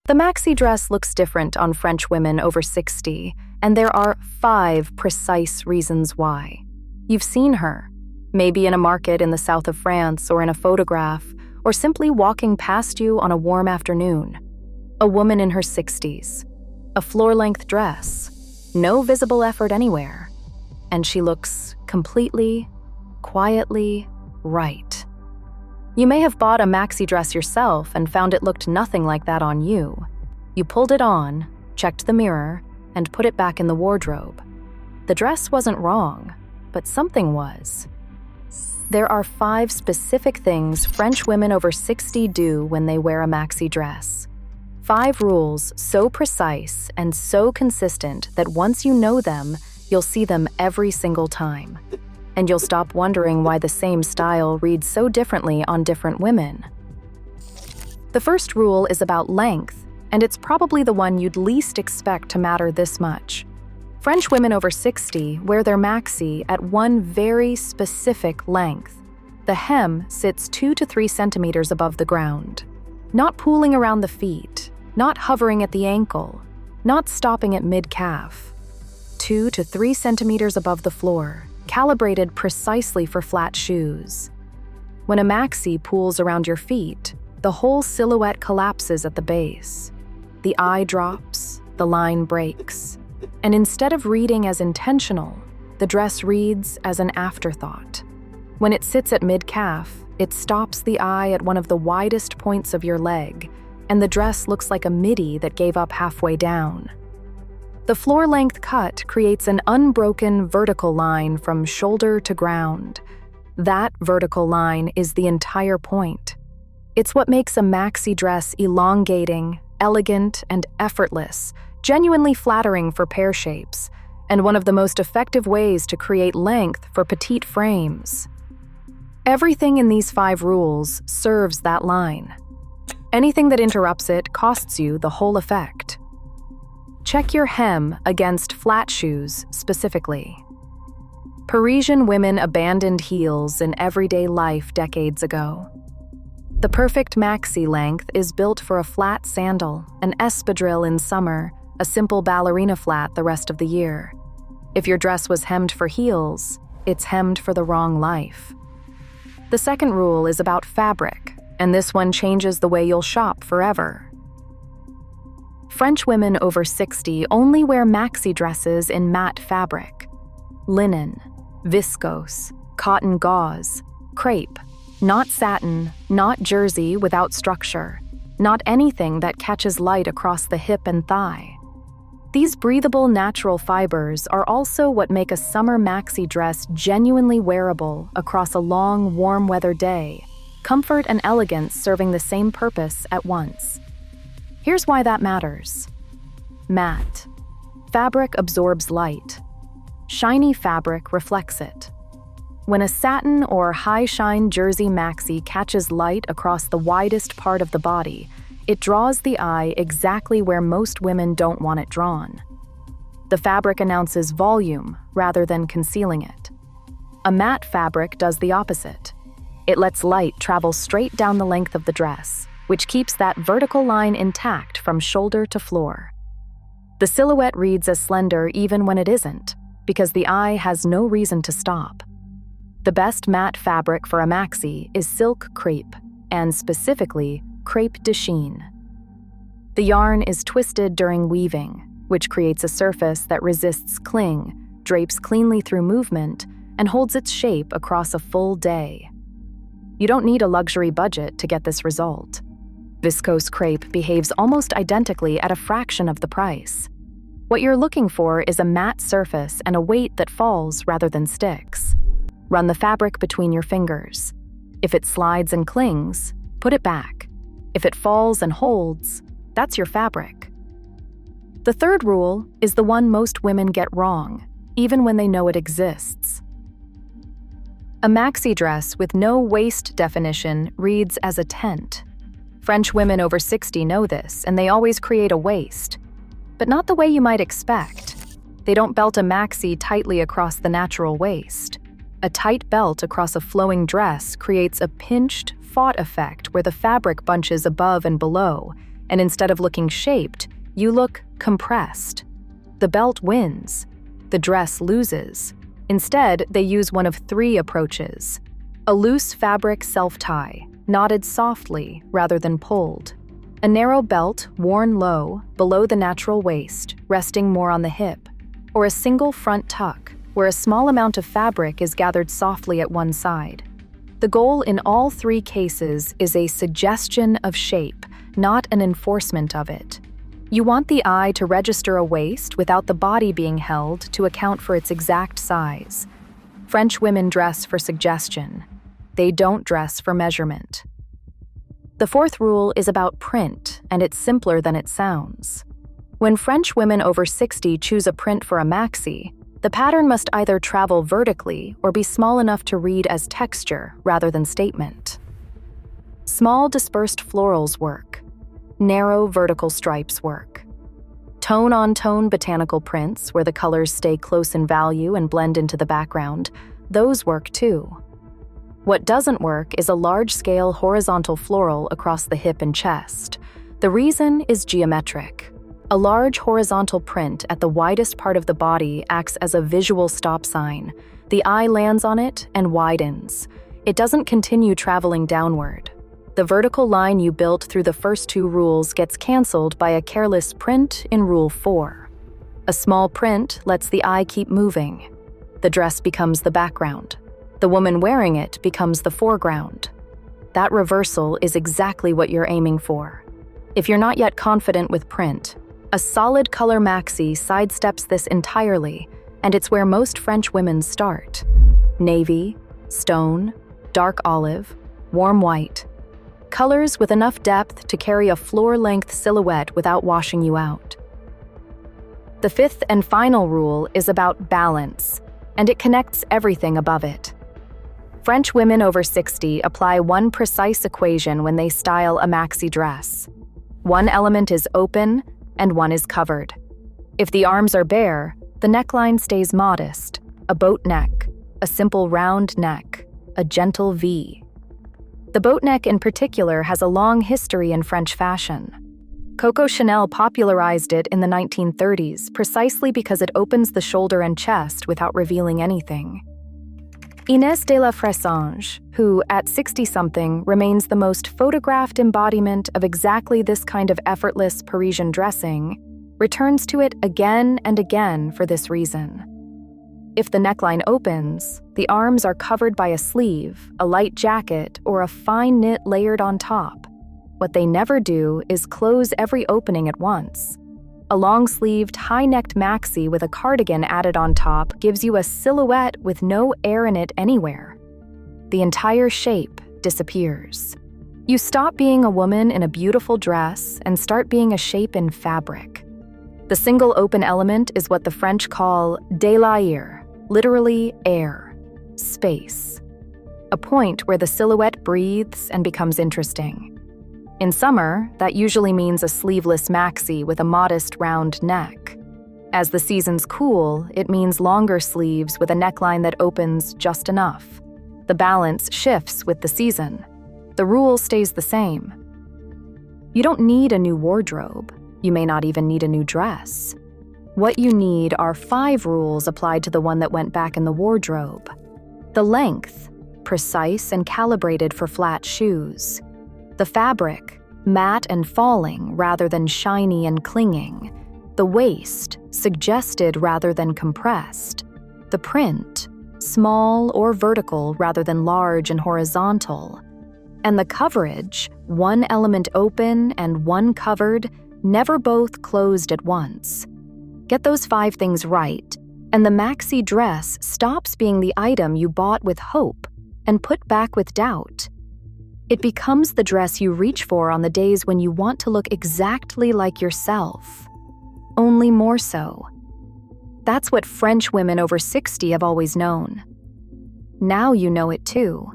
The maxi dress looks different on French women over 60, and there are 5 precise reasons why. You've seen her, maybe in a market in the south of France or in a photograph, or simply walking past you on a warm afternoon. A woman in her 60s, a floor-length dress, no visible effort anywhere, and she looks completely, quietly right. You may have bought a maxi dress yourself and found it looked nothing like that on you. You pulled it on, checked the mirror, and put it back in the wardrobe. The dress wasn't wrong, but something was. There are 5 specific things French women over 60 do when they wear a maxi dress. 5 rules so precise and so consistent that once you know them, you'll see them every single time. And you'll stop wondering why the same style reads so differently on different women. The first rule is about length, and it's probably the one you'd least expect to matter this much. French women over 60 wear their maxi at one very specific length. The hem sits 2 to 3 centimeters above the ground. Not pooling around the feet, not hovering at the ankle, not stopping at mid-calf. 2 to 3 centimeters above the floor, calibrated precisely for flat shoes. When a maxi pools around your feet, the whole silhouette collapses at the base. The eye drops, the line breaks, and instead of reading as intentional, the dress reads as an afterthought. When it sits at mid-calf, it stops the eye at one of the widest points of your leg, and the dress looks like a midi that gave up halfway down. The floor-length cut creates an unbroken vertical line from shoulder to ground. That vertical line is the entire point. It's what makes a maxi dress elongating, elegant, and effortless, genuinely flattering for pear shapes, and one of the most effective ways to create length for petite frames. Everything in these 5 rules serves that line. Anything that interrupts it costs you the whole effect. Check your hem against flat shoes specifically. Parisian women abandoned heels in everyday life decades ago. The perfect maxi length is built for a flat sandal, an espadrille in summer, a simple ballerina flat the rest of the year. If your dress was hemmed for heels, it's hemmed for the wrong life. The second rule is about fabric, and this one changes the way you'll shop forever. French women over 60 only wear maxi dresses in matte fabric. Linen, viscose, cotton gauze, crepe, not satin, not jersey without structure, not anything that catches light across the hip and thigh. These breathable natural fibers are also what make a summer maxi dress genuinely wearable across a long, warm weather day, comfort and elegance serving the same purpose at once. Here's why that matters. Matte. Fabric absorbs light. Shiny fabric reflects it. When a satin or high-shine jersey maxi catches light across the widest part of the body, it draws the eye exactly where most women don't want it drawn. The fabric announces volume rather than concealing it. A matte fabric does the opposite. It lets light travel straight down the length of the dress, which keeps that vertical line intact from shoulder to floor. The silhouette reads as slender even when it isn't, because the eye has no reason to stop. The best matte fabric for a maxi is silk crepe, and specifically, crepe de chine. The yarn is twisted during weaving, which creates a surface that resists cling, drapes cleanly through movement, and holds its shape across a full day. You don't need a luxury budget to get this result. Viscose crepe behaves almost identically at a fraction of the price. What you're looking for is a matte surface and a weight that falls rather than sticks. Run the fabric between your fingers. If it slides and clings, put it back. If it falls and holds, that's your fabric. The third rule is the one most women get wrong, even when they know it exists. A maxi dress with no waist definition reads as a tent. French women over 60 know this, and they always create a waist. But not the way you might expect. They don't belt a maxi tightly across the natural waist. A tight belt across a flowing dress creates a pinched, fought effect where the fabric bunches above and below, and instead of looking shaped, you look compressed. The belt wins. The dress loses. Instead, they use one of three approaches. A loose fabric self-tie, knotted softly rather than pulled. A narrow belt worn low, below the natural waist, resting more on the hip. Or a single front tuck, where a small amount of fabric is gathered softly at one side. The goal in all three cases is a suggestion of shape, not an enforcement of it. You want the eye to register a waist without the body being held to account for its exact size. French women dress for suggestion. They don't dress for measurement. The fourth rule is about print, and it's simpler than it sounds. When French women over 60 choose a print for a maxi, the pattern must either travel vertically or be small enough to read as texture rather than statement. Small dispersed florals work. Narrow vertical stripes work. Tone-on-tone botanical prints, where the colors stay close in value and blend into the background, those work too. What doesn't work is a large-scale horizontal floral across the hip and chest. The reason is geometric. A large horizontal print at the widest part of the body acts as a visual stop sign. The eye lands on it and widens. It doesn't continue traveling downward. The vertical line you built through the first two rules gets canceled by a careless print in Rule 4. A small print lets the eye keep moving. The dress becomes the background. The woman wearing it becomes the foreground. That reversal is exactly what you're aiming for. If you're not yet confident with print, a solid color maxi sidesteps this entirely, and it's where most French women start. Navy, stone, dark olive, warm white. Colors with enough depth to carry a floor-length silhouette without washing you out. The fifth and final rule is about balance, and it connects everything above it. French women over 60 apply one precise equation when they style a maxi dress. One element is open, and one is covered. If the arms are bare, the neckline stays modest, a boat neck, a simple round neck, a gentle V. The boat neck in particular has a long history in French fashion. Coco Chanel popularized it in the 1930s precisely because it opens the shoulder and chest without revealing anything. Inès de la Fressange, who, at 60-something, remains the most photographed embodiment of exactly this kind of effortless Parisian dressing, returns to it again and again for this reason. If the neckline opens, the arms are covered by a sleeve, a light jacket, or a fine knit layered on top. What they never do is close every opening at once. A long-sleeved, high-necked maxi with a cardigan added on top gives you a silhouette with no air in it anywhere. The entire shape disappears. You stop being a woman in a beautiful dress and start being a shape in fabric. The single open element is what the French call de l'air, literally air, space. A point where the silhouette breathes and becomes interesting. In summer, that usually means a sleeveless maxi with a modest round neck. As the seasons cool, it means longer sleeves with a neckline that opens just enough. The balance shifts with the season. The rule stays the same. You don't need a new wardrobe. You may not even need a new dress. What you need are 5 rules applied to the one that went back in the wardrobe. The length, precise and calibrated for flat shoes. The fabric, matte and falling rather than shiny and clinging. The waist, suggested rather than compressed. The print, small or vertical rather than large and horizontal. And the coverage, one element open and one covered, never both closed at once. Get those 5 things right, and the maxi dress stops being the item you bought with hope and put back with doubt. It becomes the dress you reach for on the days when you want to look exactly like yourself, only more so. That's what French women over 60 have always known. Now you know it too.